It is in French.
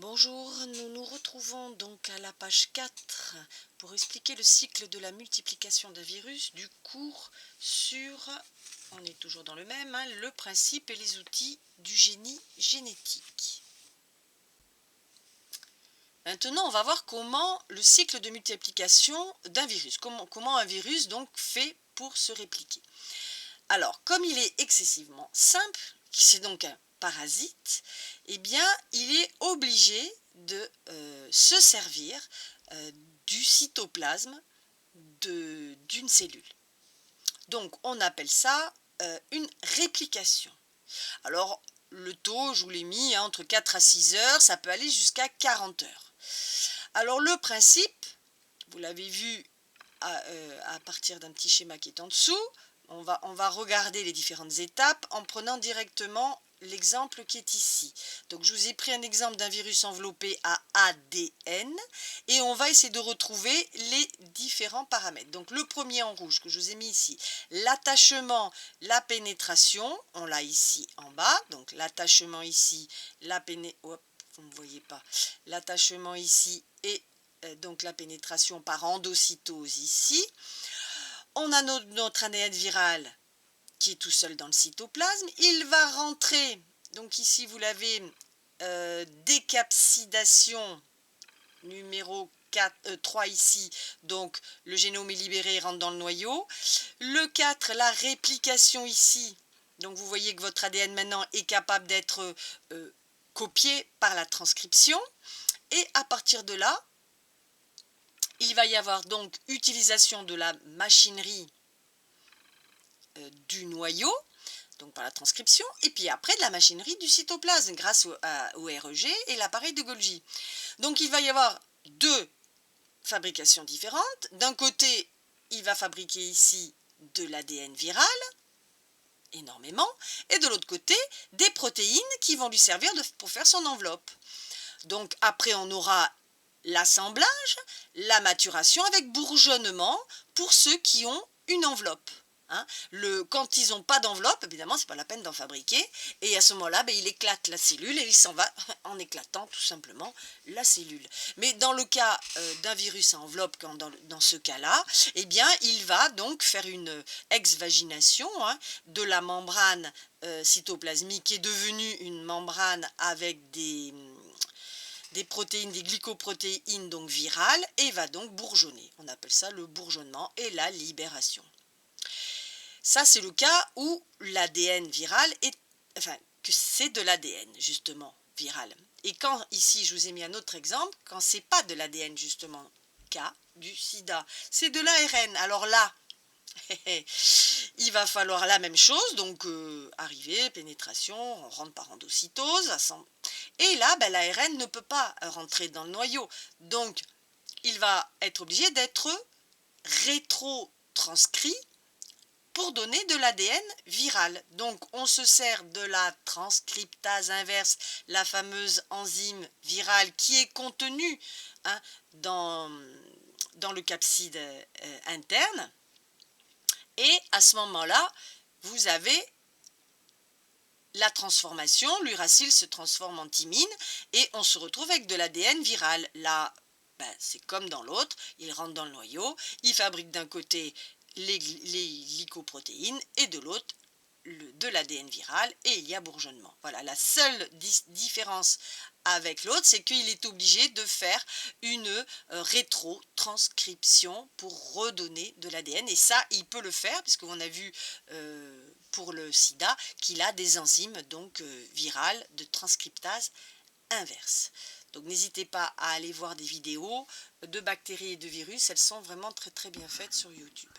Bonjour, nous nous retrouvons donc à la page 4 pour expliquer le cycle de la multiplication d'un virus du cours sur, on est toujours dans le même, le principe et les outils du génie génétique. Maintenant, on va voir comment le cycle de multiplication d'un virus, comment un virus donc fait pour se répliquer. Alors, comme il est excessivement simple, c'est donc un parasite, eh bien, il est obligé de se servir du cytoplasme d'une cellule. Donc, on appelle ça une réplication. Alors, le taux, je vous l'ai mis, entre 4 à 6 heures, ça peut aller jusqu'à 40 heures. Alors, le principe, vous l'avez vu à partir d'un petit schéma qui est en dessous. On va regarder les différentes étapes en prenant directement l'exemple qui est ici. Donc je vous ai pris un exemple d'un virus enveloppé à ADN et on va essayer de retrouver les différents paramètres. Donc le premier en rouge que je vous ai mis ici, l'attachement, la pénétration, on l'a ici en bas. Donc l'attachement ici, vous ne voyez pas, l'attachement ici et donc la pénétration par endocytose ici. On a notre ADN viral qui est tout seul dans le cytoplasme. Il va rentrer, donc ici vous l'avez, décapsidation numéro 3 ici, donc le génome est libéré, rentre dans le noyau. Le 4, la réplication ici, donc vous voyez que votre ADN maintenant est capable d'être copié par la transcription. Et à partir de là, il va y avoir donc utilisation de la machinerie du noyau, donc par la transcription, et puis après de la machinerie du cytoplasme grâce au REG et l'appareil de Golgi. Donc il va y avoir deux fabrications différentes. D'un côté, il va fabriquer ici de l'ADN viral, énormément, et de l'autre côté, des protéines qui vont lui servir pour faire son enveloppe. Donc après, on aura l'assemblage, la maturation avec bourgeonnement pour ceux qui ont une enveloppe. Quand ils n'ont pas d'enveloppe, évidemment, ce n'est pas la peine d'en fabriquer. Et à ce moment-là, il éclate la cellule et il s'en va en éclatant tout simplement la cellule. Mais dans le cas d'un virus à enveloppe, dans ce cas-là, eh bien, il va donc faire une exvagination de la membrane cytoplasmique qui est devenue une membrane avec des protéines, des glycoprotéines donc virales, et va donc bourgeonner. On appelle ça le bourgeonnement et la libération. Ça, c'est le cas où l'ADN viral que c'est de l'ADN justement viral. Et quand ici je vous ai mis un autre exemple, quand c'est pas de l'ADN justement, cas du sida, c'est de l'ARN. Alors là, il va falloir la même chose, donc arrivée, pénétration, on rentre par endocytose, et là, l'ARN ne peut pas rentrer dans le noyau, donc il va être obligé d'être rétrotranscrit pour donner de l'ADN viral. Donc on se sert de la transcriptase inverse, la fameuse enzyme virale qui est contenue dans le capside interne. Et à ce moment-là, vous avez la transformation, l'uracile se transforme en thymine et on se retrouve avec de l'ADN viral. Là, c'est comme dans l'autre, il rentre dans le noyau, il fabrique d'un côté les glycoprotéines et de l'autre de l'ADN viral et il y a bourgeonnement. Voilà, la seule différence avec l'autre, c'est qu'il est obligé de faire une rétrotranscription pour redonner de l'ADN et ça, il peut le faire puisqu'on a vu pour le sida qu'il a des enzymes donc virales de transcriptase inverse. Donc n'hésitez pas à aller voir des vidéos de bactéries et de virus, elles sont vraiment très très bien faites sur YouTube.